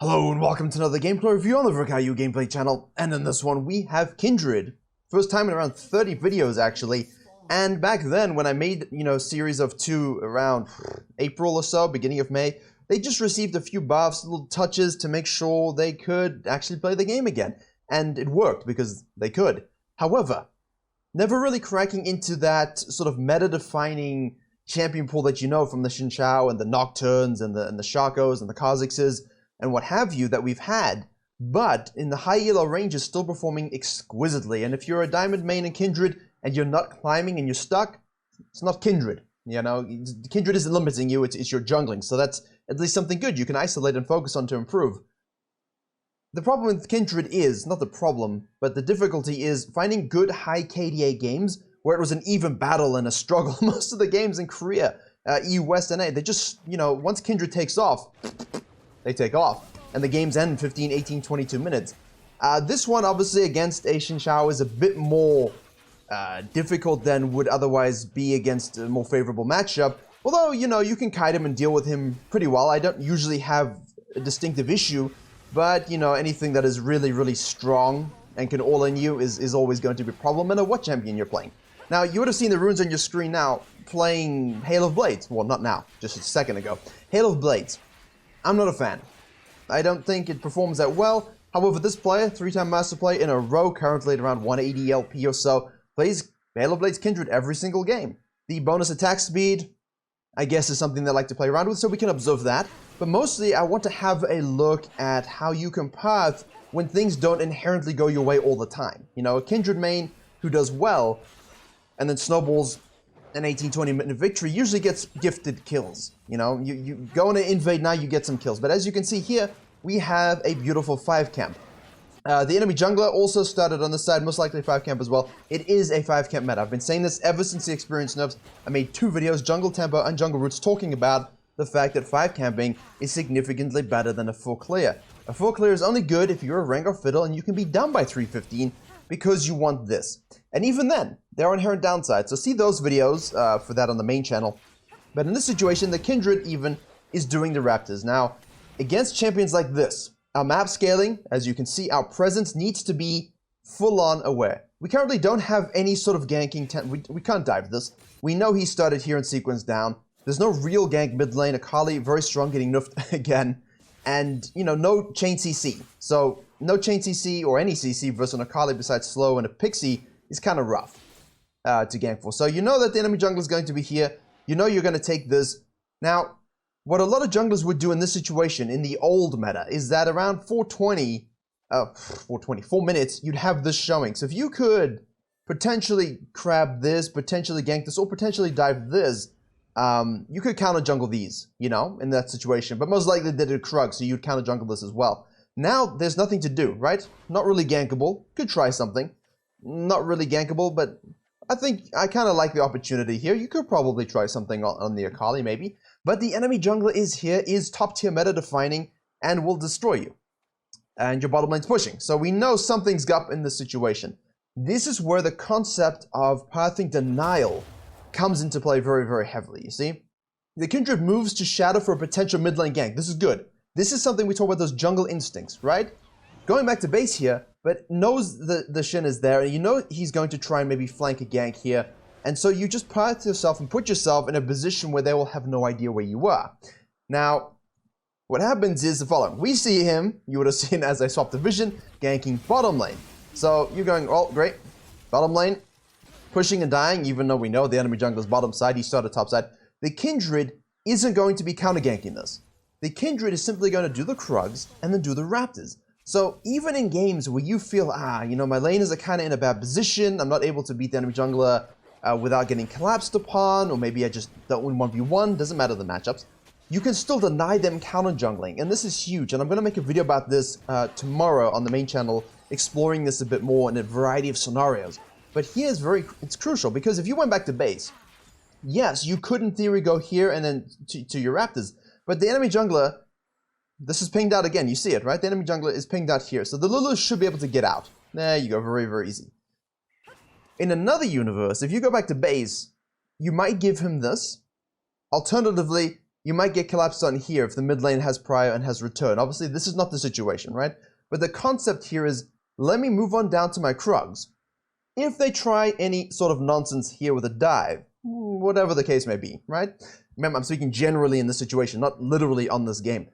Hello and welcome to another gameplay review on the Virkayu gameplay channel, and in this one we have Kindred. First time in around 30 videos actually, and back then when I made, a series of 2 around April or so, beginning of May, they just received a few buffs, little touches to make sure they could actually play the game again, and it worked because they could. However, never really cracking into that sort of meta-defining champion pool that you know from the Xinqiao and the Nocturnes and the Shakos and the Kha'Zixes and what have you that we've had, but in the high elo range is still performing exquisitely. And if you're a diamond main in Kindred and you're not climbing and you're stuck, it's not Kindred. Kindred isn't limiting you, it's your jungling, so that's at least something good you can isolate and focus on to improve. The problem with Kindred is, not the problem, but the difficulty is finding good high KDA games where it was an even battle and a struggle. Most of the games in Korea, EU West and A, they just, once Kindred takes off, they take off, and the games end in 15, 18, 22 minutes. This one, obviously, against a Xinqiao is a bit more difficult than would otherwise be against a more favorable matchup. Although, you can kite him and deal with him pretty well. I don't usually have a distinctive issue, but, anything that is really, really strong and can all-in you is always going to be a problem, no matter what champion you're playing. Now, you would have seen the runes on your screen now playing Hail of Blades. Well, not now, just a second ago. Hail of Blades. I'm not a fan. I don't think it performs that well. However, this player, 3-time master play in a row, currently at around 180 LP or so, plays Hail of Blades Kindred every single game. The bonus attack speed, I guess, is something they like to play around with, so we can observe that. But mostly, I want to have a look at how you can path when things don't inherently go your way all the time. A Kindred main who does well and then snowballs an 18-20 minute victory usually gets gifted kills. You go in an invade now, you get some kills. But as you can see here, we have a beautiful 5 camp. The enemy jungler also started on this side, most likely 5 camp as well. It is a 5 camp meta. I've been saying this ever since the experience nerfs. I made 2 videos, Jungle Tempo and Jungle Roots, talking about the fact that 5 camping is significantly better than a full clear. A full clear is only good if you're a Rengar Fiddle and you can be down by 315 because you want this. And even then, there are inherent downsides. So see those videos for that on the main channel. But in this situation, the Kindred even is doing the Raptors. Now, against champions like this, our map scaling, as you can see, our presence needs to be full-on aware. We currently don't have any sort of ganking. We can't dive this. We know he started here and sequence down. There's no real gank mid lane. Akali, very strong, getting nerfed again. And, no chain CC. So, no chain CC or any CC versus an Akali besides slow and a Pixie is kind of rough to gank for. So, you know that the enemy jungler is going to be here. You know you're going to take this. Now, what a lot of junglers would do in this situation, in the old meta, is that around 4 minutes, you'd have this showing. So if you could potentially crab this, potentially gank this, or potentially dive this, you could counter jungle these, in that situation. But most likely they did Krug, so you'd counter jungle this as well. Now, there's nothing to do, right? Not really gankable. Could try something. Not really gankable, but I think I kind of like the opportunity here. You could probably try something on the Akali, maybe. But the enemy jungler is here, is top tier meta defining, and will destroy you. And your bottom lane's pushing. So we know something's up in this situation. This is where the concept of pathing denial comes into play very, very heavily, you see? The Kindred moves to shadow for a potential mid lane gank. This is good. This is something we talk about, those jungle instincts, right? Going back to base here, but knows the Shin is there, and he's going to try and maybe flank a gank here. And so you just path yourself and put yourself in a position where they will have no idea where you are. Now, what happens is the following. We see him, you would have seen as I swapped the vision, ganking bottom lane. So you're going, oh, great, bottom lane, pushing and dying, even though we know the enemy jungler's bottom side, he started top side. The Kindred isn't going to be counter ganking this. The Kindred is simply going to do the Krugs and then do the Raptors. So even in games where you feel, my lane is kind of in a bad position, I'm not able to beat the enemy jungler without getting collapsed upon, or maybe I just don't win 1v1, doesn't matter the matchups, you can still deny them counter jungling. And this is huge, and I'm going to make a video about this tomorrow on the main channel, exploring this a bit more in a variety of scenarios. But here is it's crucial, because if you went back to base, yes, you could in theory go here and then to your Raptors, but the enemy jungler, this is pinged out again, you see it, right? The enemy jungler is pinged out here, so the Lulu should be able to get out. There you go, very, very easy. In another universe, if you go back to base, you might give him this. Alternatively, you might get collapsed on here if the mid lane has prior and has return. Obviously, this is not the situation, right? But the concept here is, let me move on down to my Krugs. If they try any sort of nonsense here with a dive, whatever the case may be, right? Remember, I'm speaking generally in this situation, not literally on this game.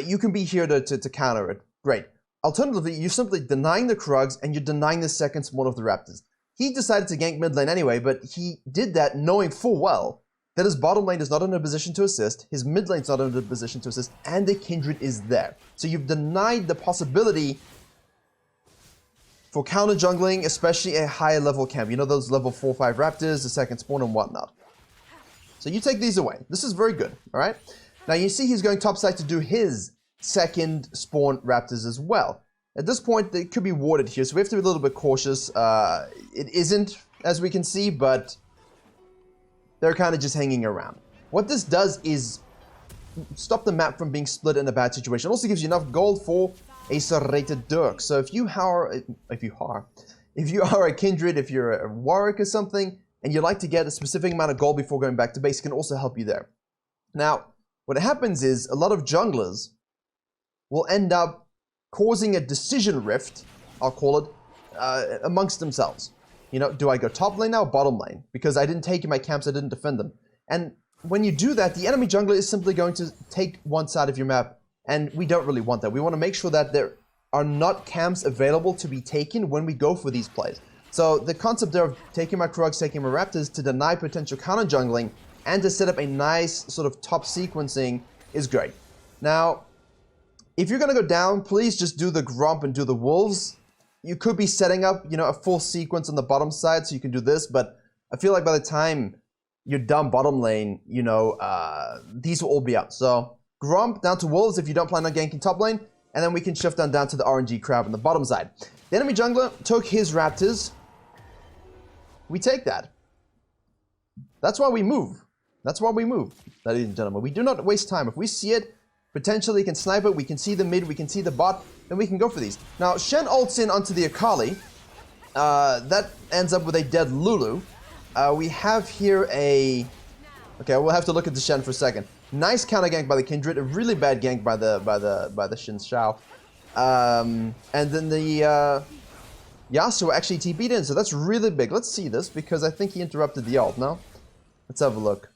You can be here to counter it. Great. Alternatively, you're simply denying the Krugs and you're denying the second spawn of the Raptors. He decided to gank mid lane anyway, but he did that knowing full well that his bottom lane is not in a position to assist, his mid lane's not in a position to assist, and the Kindred is there. So you've denied the possibility for counter jungling, especially a higher level camp. You know, those level 4-5 Raptors, the second spawn and whatnot. So you take these away. This is very good, all right? Now you see he's going topside to do his second spawn Raptors as well. At this point, they could be warded here, so we have to be a little bit cautious. It isn't, as we can see, but they're kind of just hanging around. What this does is stop the map from being split in a bad situation. It also gives you enough gold for a serrated Dirk. So if you are a Kindred, if you're a Warwick or something, and you like to get a specific amount of gold before going back to base, it can also help you there. Now, what happens is a lot of junglers will end up causing a decision rift, I'll call it, amongst themselves. You know, do I go top lane now or bottom lane? Because I didn't take in my camps, I didn't defend them. And when you do that, the enemy jungler is simply going to take one side of your map, and we don't really want that. We want to make sure that there are not camps available to be taken when we go for these plays. So the concept there of taking my Krugs, taking my Raptors to deny potential counter jungling and to set up a nice sort of top sequencing is great. Now, if you're going to go down, please just do the Gromp and do the Wolves. You could be setting up, you know, a full sequence on the bottom side so you can do this, but I feel like by the time you're done bottom lane, you know, these will all be out. So Gromp down to Wolves if you don't plan on ganking top lane, and then we can shift down to the RNG crab on the bottom side. The enemy jungler took his Raptors. We take that. That's why we move. That's why we move, ladies and gentlemen. We do not waste time. If we see it, potentially can snipe it, we can see the mid, we can see the bot, then we can go for these. Now, Shen ults in onto the Akali. That ends up with a dead Lulu. We have here a... Okay, we'll have to look at the Shen for a second. Nice counter gank by the Kindred, a really bad gank by the Shin Shao. And then the Yasuo actually TP'd in, so that's really big. Let's see this, because I think he interrupted the ult, no? Let's have a look.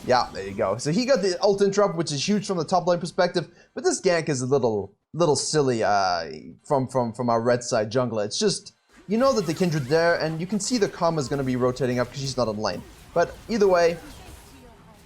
Yeah, there you go. So he got the ult interrupt, which is huge from the top lane perspective, but this gank is a little silly from our red side jungler. It's just, you know that the Kindred's there, and you can see the Karma is going to be rotating up because she's not on lane. But either way,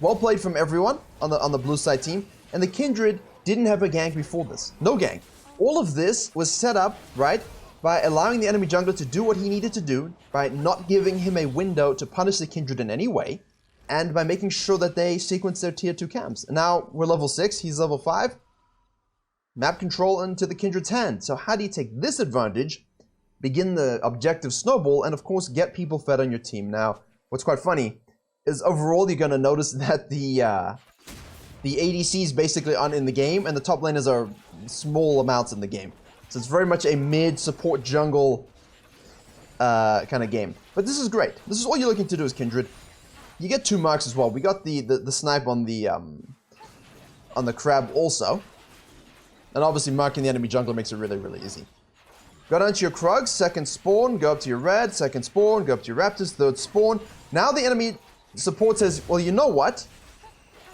well played from everyone on the blue side team, and the Kindred didn't have a gank before this. No gank. All of this was set up, right, by allowing the enemy jungler to do what he needed to do, by not giving him a window to punish the Kindred in any way, and by making sure that they sequence their tier 2 camps. And now we're level 6, he's level 5. Map control into the Kindred's hand. So how do you take this advantage, begin the objective snowball, and of course get people fed on your team? Now, what's quite funny is overall you're going to notice that the ADCs basically aren't in the game, and the top laners are small amounts in the game. So it's very much a mid support jungle kind of game. But this is great. This is all you're looking to do as Kindred. You get 2 marks as well. We got the snipe on the crab also. And obviously marking the enemy jungler makes it really, really easy. Go down to your Krugs, second spawn, go up to your red, second spawn, go up to your Raptors, third spawn. Now the enemy support says, well, you know what?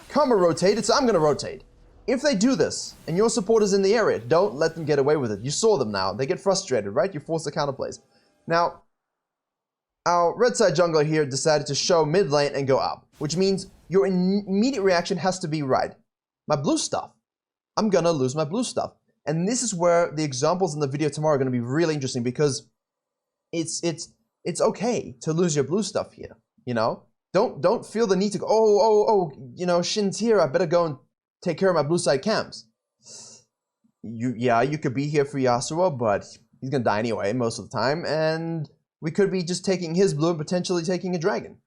Karma rotated, so I'm going to rotate. If they do this, and your support is in the area, don't let them get away with it. You saw them now. They get frustrated, right? You force the counterplays. Now, our red side jungler here decided to show mid lane and go up, which means your immediate reaction has to be, right, my blue stuff. I'm going to lose my blue stuff. And this is where the examples in the video tomorrow are going to be really interesting, because it's okay to lose your blue stuff here, you know? Don't feel the need to go, you know, Shin's here, I better go and take care of my blue side camps. You could be here for Yasuo, but he's going to die anyway most of the time, and we could be just taking his blue and potentially taking a dragon.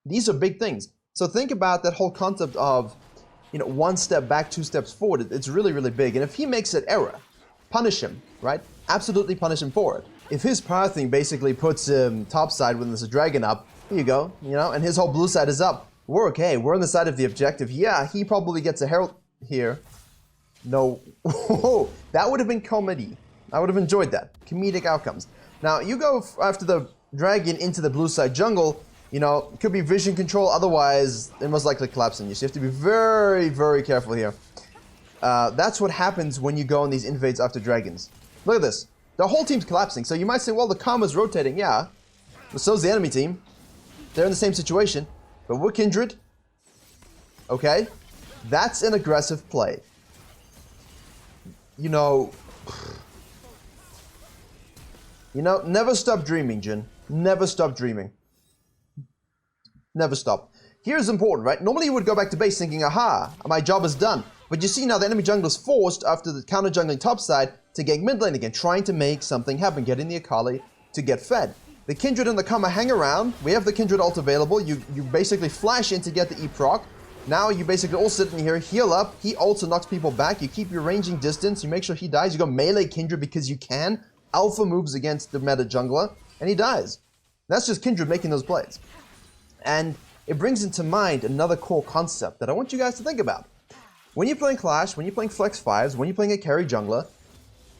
These are big things. So think about that whole concept of, you know, 1 step back, 2 steps forward. It's really, really big. And if he makes an error, punish him, right? Absolutely punish him for it. If his power thing basically puts him topside when there's a dragon up, here you go, you know, and his whole blue side is up. We're okay. We're on the side of the objective. Yeah, he probably gets a herald here. No. That would have been comedy. I would have enjoyed that. Comedic outcomes. Now, you go after the dragon into the blue side jungle. You know, it could be vision control. Otherwise, it most likely collapse on you. So you have to be very, very careful here. That's what happens when you go on these invades after dragons. Look at this. The whole team's collapsing. So you might say, well, the Karma's rotating. Yeah. But so's the enemy team. They're in the same situation. But we're Kindred. Okay. That's an aggressive play. You know, never stop dreaming, Jin. Never stop dreaming. Never stop. Here's important, right? Normally you would go back to base thinking, aha, my job is done. But you see now the enemy jungle is forced after the counter jungling topside to gank mid lane again, trying to make something happen, getting the Akali to get fed. The Kindred and the Karma hang around. We have the Kindred ult available. You basically flash in to get the E-proc. Now you basically all sit in here, heal up. He ults and knocks people back. You keep your ranging distance. You make sure he dies. You go melee Kindred because you can. Alpha moves against the meta jungler, and he dies. That's just Kindred making those plays. And it brings into mind another core concept that I want you guys to think about. When you're playing Clash, when you're playing Flex 5s, when you're playing a carry jungler,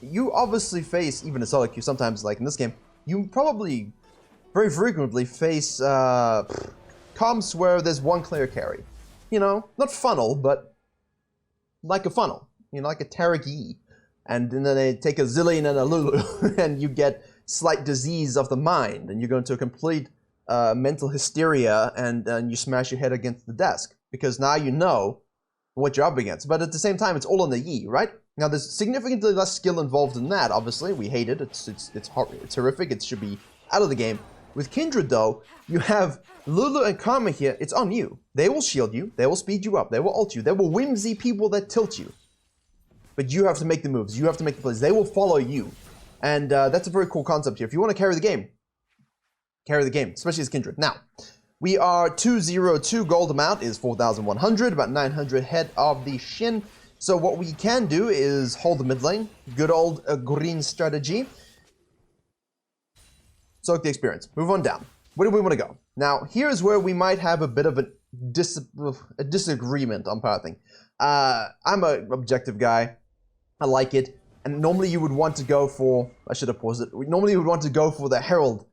you obviously face, even a solo queue, sometimes like in this game, you probably very frequently face comps where there's one clear carry. You know, not funnel, but like a funnel. You know, like a Taric E. And then they take a Zillion and a Lulu, and you get slight disease of the mind, and you go into a complete mental hysteria, and you smash your head against the desk. Because now you know what you're up against. But at the same time, it's all on the E, right? Now, there's significantly less skill involved in that, obviously. We hate it. It's horrific. It should be out of the game. With Kindred, though, you have Lulu and Karma here. It's on you. They will shield you. They will speed you up. They will ult you. They will whimsy people that tilt you. But you have to make the moves. You have to make the plays. They will follow you. And that's a very cool concept here. If you want to carry the game, especially as Kindred. Now, we are 202. Gold amount is 4,100, about 900 head of the Shin. So what we can do is hold the mid lane. Good old green strategy. Soak the experience. Move on down. Where do we want to go? Now, here's where we might have a bit of a disagreement on pathing. I'm an objective guy. I like it. And normally you would want to go for... I should have paused it. Normally you would want to go for the Herald.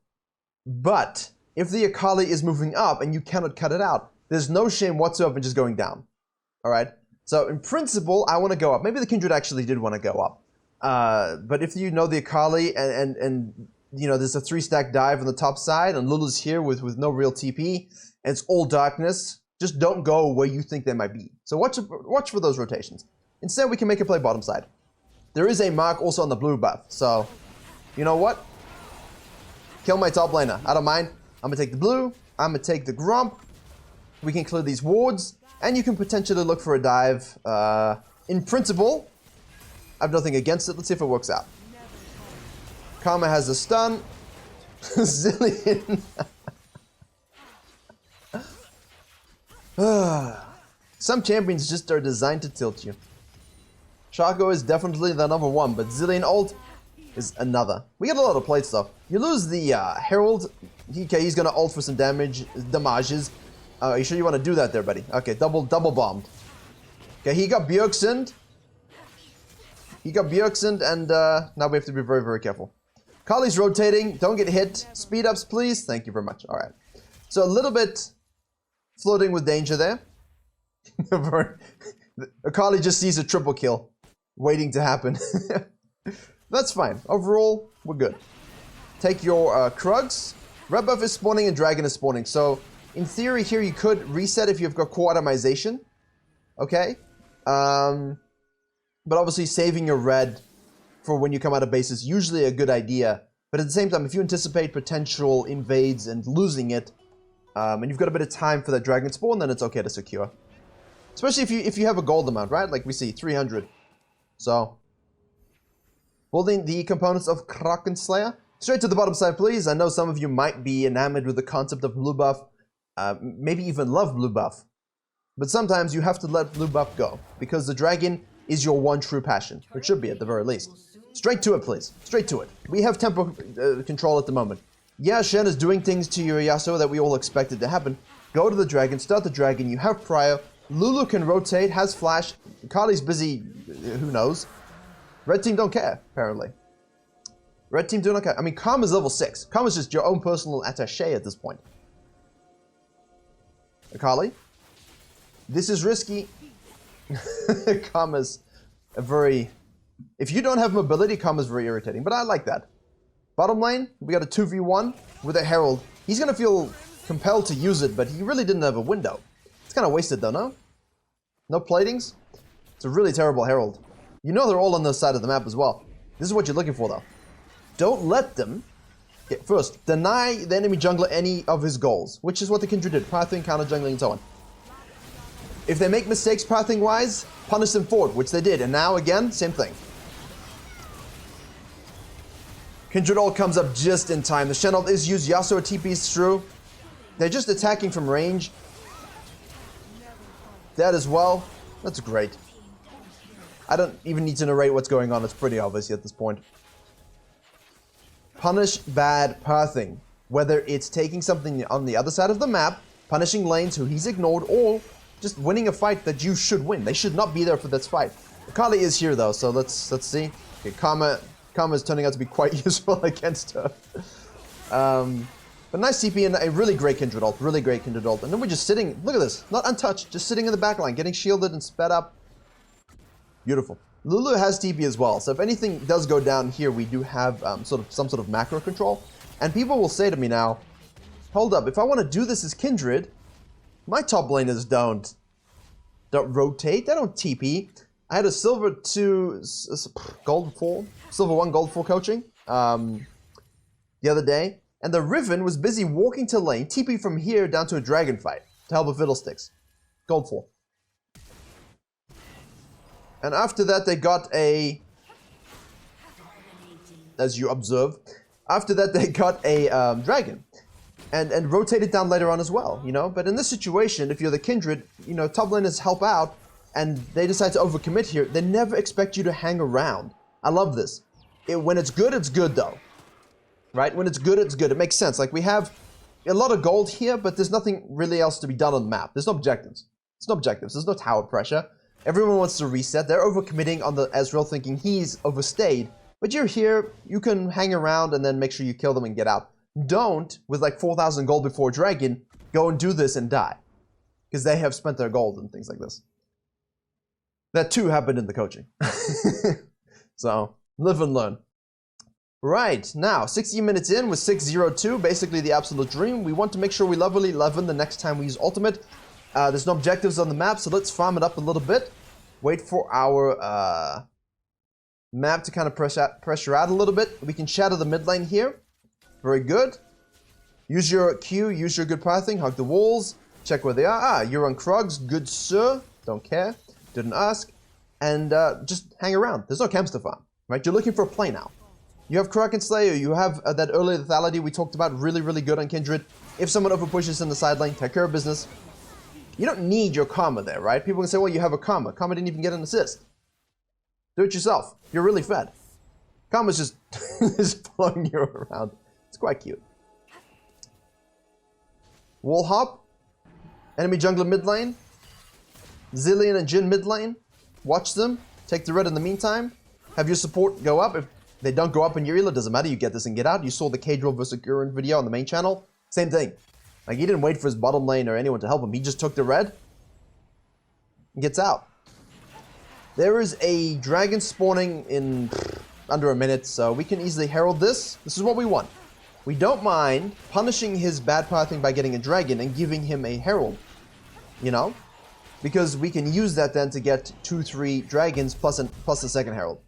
But if the Akali is moving up and you cannot cut it out, there's no shame whatsoever in just going down. Alright? So in principle, I want to go up. Maybe the Kindred actually did want to go up. But if you know the Akali and you know, there's a 3-stack dive on the top side, and Lulu's here with no real TP, and it's all darkness. Just don't go where you think they might be. So watch for those rotations. Instead, we can make a play bottom side. There is a mark also on the blue buff, so you know what? Kill my top laner. I don't mind. I'm gonna take the blue. I'm gonna take the Gromp. We can clear these wards, and you can potentially look for a dive. In principle, I have nothing against it. Let's see if it works out. Karma has a stun. Zillion. Some champions just are designed to tilt you. Shaco is definitely the number one, but Zillion ult is another. We get a lot of plate stuff. You lose the Herald. Okay, he's gonna ult for some damages. Are you sure you want to do that there, buddy? Okay, double bombed. Okay, he got Bjergsened. And now we have to be very, very careful. Kali's rotating. Don't get hit. Speed ups, please. Thank you very much. All right. So a little bit floating with danger there. Akali just sees a triple kill waiting to happen. That's fine. Overall, we're good. Take your Krugs. Red buff is spawning and Dragon is spawning. So in theory here you could reset if you've got core atomization. Okay. But obviously saving your red for when you come out of base is usually a good idea. But at the same time, if you anticipate potential invades and losing it, and you've got a bit of time for that dragon spawn, then it's okay to secure. Especially if you have a gold amount, right? Like we see, 300. So, building the components of Kraken Slayer. Straight to the bottom side, please. I know some of you might be enamored with the concept of blue buff, maybe even love blue buff. But sometimes you have to let blue buff go, because the dragon is your one true passion. It should be, at the very least. Straight to it, please. Straight to it. We have tempo control at the moment. Yeah, Shen is doing things to your Yasuo that we all expected to happen, Go to the dragon, start the dragon, you have Prior. Lulu can rotate, has flash. Carly's busy, who knows. Red team don't care, apparently. Red team do not care. I mean, Karma's level 6. Karma's just your own personal attaché at this point. Carly? This is risky. Karma's a very... If you don't have mobility, Karma's very irritating, but I like that. Bottom lane, we got a 2v1 with a Herald. He's gonna feel compelled to use it, but he really didn't have a window. It's kind of wasted though, no? No platings? It's a really terrible Herald. You know they're all on this side of the map as well. This is what you're looking for though. Don't let them... First, deny the enemy jungler any of his goals, which is what the Kindred did. Pathing, counter jungling, and so on. If they make mistakes pathing-wise, punish them for it, which they did. And now, again, same thing. Kindred ult comes up just in time. The Shen ult is used. Yasuo TP's through. They're just attacking from range. That as well. That's great. I don't even need to narrate what's going on. It's pretty obvious at this point. Punish bad pathing. Whether it's taking something on the other side of the map, punishing lanes who he's ignored, or just winning a fight that you should win. They should not be there for this fight. Kali is here though, so let's see. Okay, Karma is turning out to be quite useful against her. But nice CP and a really great Kindred ult. Really great Kindred ult. And then we're just sitting, look at this, not untouched, just sitting in the back line, getting shielded and sped up. Beautiful. Lulu has TP as well, so if anything does go down here, we do have some sort of macro control. And people will say to me now, hold up, if I want to do this as Kindred, my top laners don't rotate, they don't TP. I had a silver 2, gold 4, silver 1, gold 4 coaching the other day, and the Riven was busy walking to lane, TP from here down to a dragon fight to help with Fiddlesticks. Gold 4. And after that, they got a, as you observe, after that they got a dragon. And rotated down later on as well, you know? But in this situation, if you're the Kindred, you know, top laners help out, and they decide to overcommit here, they never expect you to hang around. I love this. When it's good though. Right? When it's good, it's good. It makes sense. Like, we have a lot of gold here, but there's nothing really else to be done on the map. There's no objectives. There's no objectives. There's no tower pressure. Everyone wants to reset. They're overcommitting on the Ezreal, thinking he's overstayed. But you're here, you can hang around and then make sure you kill them and get out. Don't, with like 4,000 gold before Dragon, go and do this and die. Because they have spent their gold and things like this. That too happened in the coaching. So, live and learn. Right, now, 60 minutes in with 6-0-2, basically the absolute dream. We want to make sure we level 11 the next time we use ultimate. There's no objectives on the map, so let's farm it up a little bit. Wait for our map to kind of pressure out a little bit. We can shatter the mid lane here. Very good. Use your Q, use your good pathing, hug the walls, check where they are. Ah, you're on Krugs, good sir. Don't care, didn't ask. And just hang around. There's no camps to farm, right? You're looking for a play now. You have Kraken Slayer, you have that early lethality we talked about, really, really good on Kindred. If someone overpushes in the side lane, take care of business. You don't need your Karma there, right? People can say, well, you have a Karma. Karma didn't even get an assist. Do it yourself. You're really fed. Karma's just is following you around. It's quite cute. Wall hop. Enemy jungler mid lane. Zillion and Jhin mid lane. Watch them. Take the red in the meantime. Have your support go up. If they don't go up in your elo, doesn't matter. You get this and get out. You saw the K-Drill versus Gurren video on the main channel. Same thing. Like, he didn't wait for his bottom lane or anyone to help him. He just took the red and gets out. There is a dragon spawning in under a minute, so we can easily herald this. This is what we want. We don't mind punishing his bad pathing by getting a dragon and giving him a herald, you know? Because we can use that then to get 2-3 dragons plus the second herald.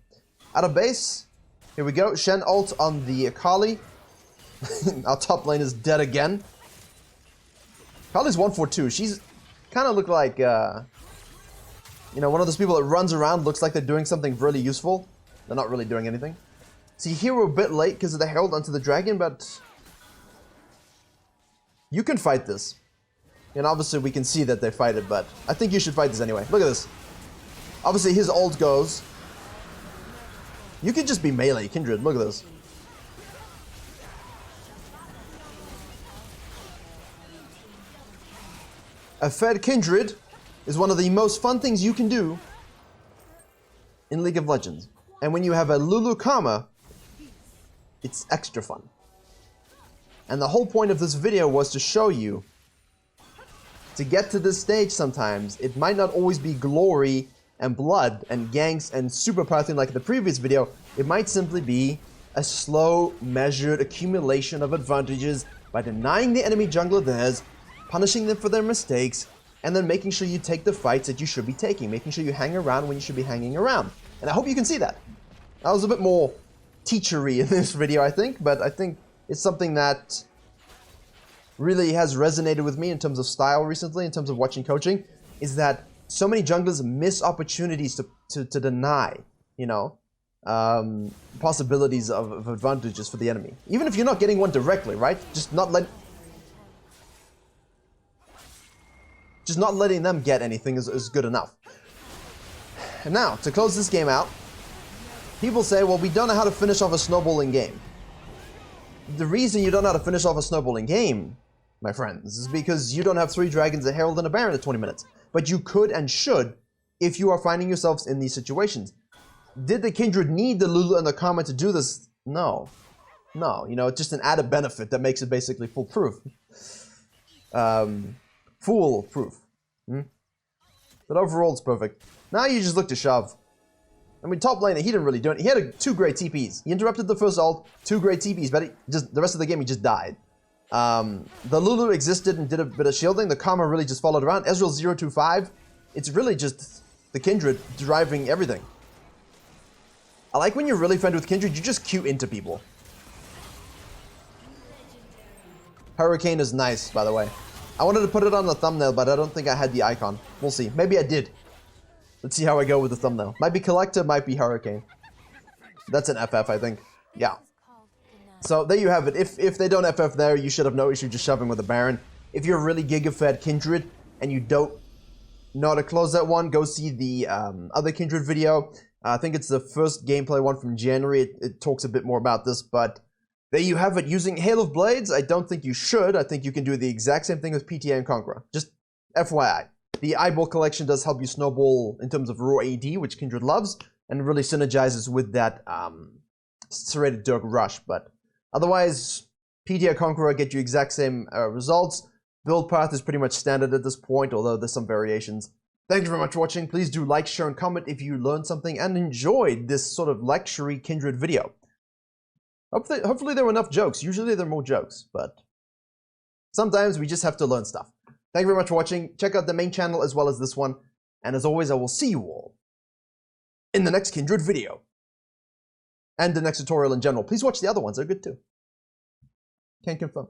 Out of base, here we go. Shen ult on the Akali. Our top lane is dead again. Akali's 1-4-2. She's kind of look like, you know, one of those people that runs around, looks like they're doing something really useful. They're not really doing anything. See, here we're a bit late because of the herald onto the dragon, but you can fight this. And obviously we can see that they fight it, but I think you should fight this anyway. Look at this. Obviously his ult goes. You can just be melee, Kindred. Look at this. A fed Kindred is one of the most fun things you can do in League of Legends. And when you have a Lulu Karma, it's extra fun. And the whole point of this video was to show you, to get to this stage sometimes, it might not always be glory and blood and ganks and super pathing like in the previous video. It might simply be a slow, measured accumulation of advantages by denying the enemy jungler theirs, punishing them for their mistakes, and then making sure you take the fights that you should be taking, making sure you hang around when you should be hanging around. And I hope you can see that. That was a bit more teachery in this video, I think, but I think it's something that really has resonated with me in terms of style recently, in terms of watching coaching, is that so many junglers miss opportunities to deny, you know, possibilities of advantages for the enemy. Even if you're not getting one directly, right? Just not letting them get anything is good enough. And now, to close this game out, people say, well, we don't know how to finish off a snowballing game. The reason you don't know how to finish off a snowballing game, my friends, is because you don't have 3 dragons, a herald, and a baron in 20 minutes. But you could and should if you are finding yourselves in these situations. Did the Kindred need the Lulu and the Karma to do this? No. No, you know, it's just an added benefit that makes it basically foolproof. Foolproof. But overall, it's perfect. Now you just look to shove. I mean, top laner, he didn't really do it. He had 2 great TPs. He interrupted the first ult, 2 great TPs, but the rest of the game, he just died. The Lulu existed and did a bit of shielding. The Karma really just followed around. Ezreal 025. It's really just the Kindred driving everything. I like when you're really friend with Kindred, you just queue into people. Hurricane is nice, by the way. I wanted to put it on the thumbnail, but I don't think I had the icon. We'll see. Maybe I did. Let's see how I go with the thumbnail. Might be Collector, might be Hurricane. That's an FF, I think. Yeah. So there you have it. If they don't FF there, you should have no issue just shoving with a Baron. If you're really giga-fed Kindred and you don't know how to close that one, go see the other Kindred video. I think it's the first gameplay one from January. It talks a bit more about this, but there you have it. Using Hail of Blades, I don't think you should. I think you can do the exact same thing with PTA and Conqueror. Just FYI. The Eyeball collection does help you snowball in terms of raw AD, which Kindred loves, and really synergizes with that serrated Dirk Rush. But otherwise, PTA Conqueror get you exact same results. Build path is pretty much standard at this point, although there's some variations. Thank you very much for watching. Please do like, share, and comment if you learned something and enjoyed this sort of lecture-y Kindred video. Hopefully there were enough jokes. Usually there are more jokes, but sometimes we just have to learn stuff. Thank you very much for watching. Check out the main channel as well as this one. And as always, I will see you all in the next Kindred video. And the next tutorial in general. Please watch the other ones. They're good too. Can't confirm.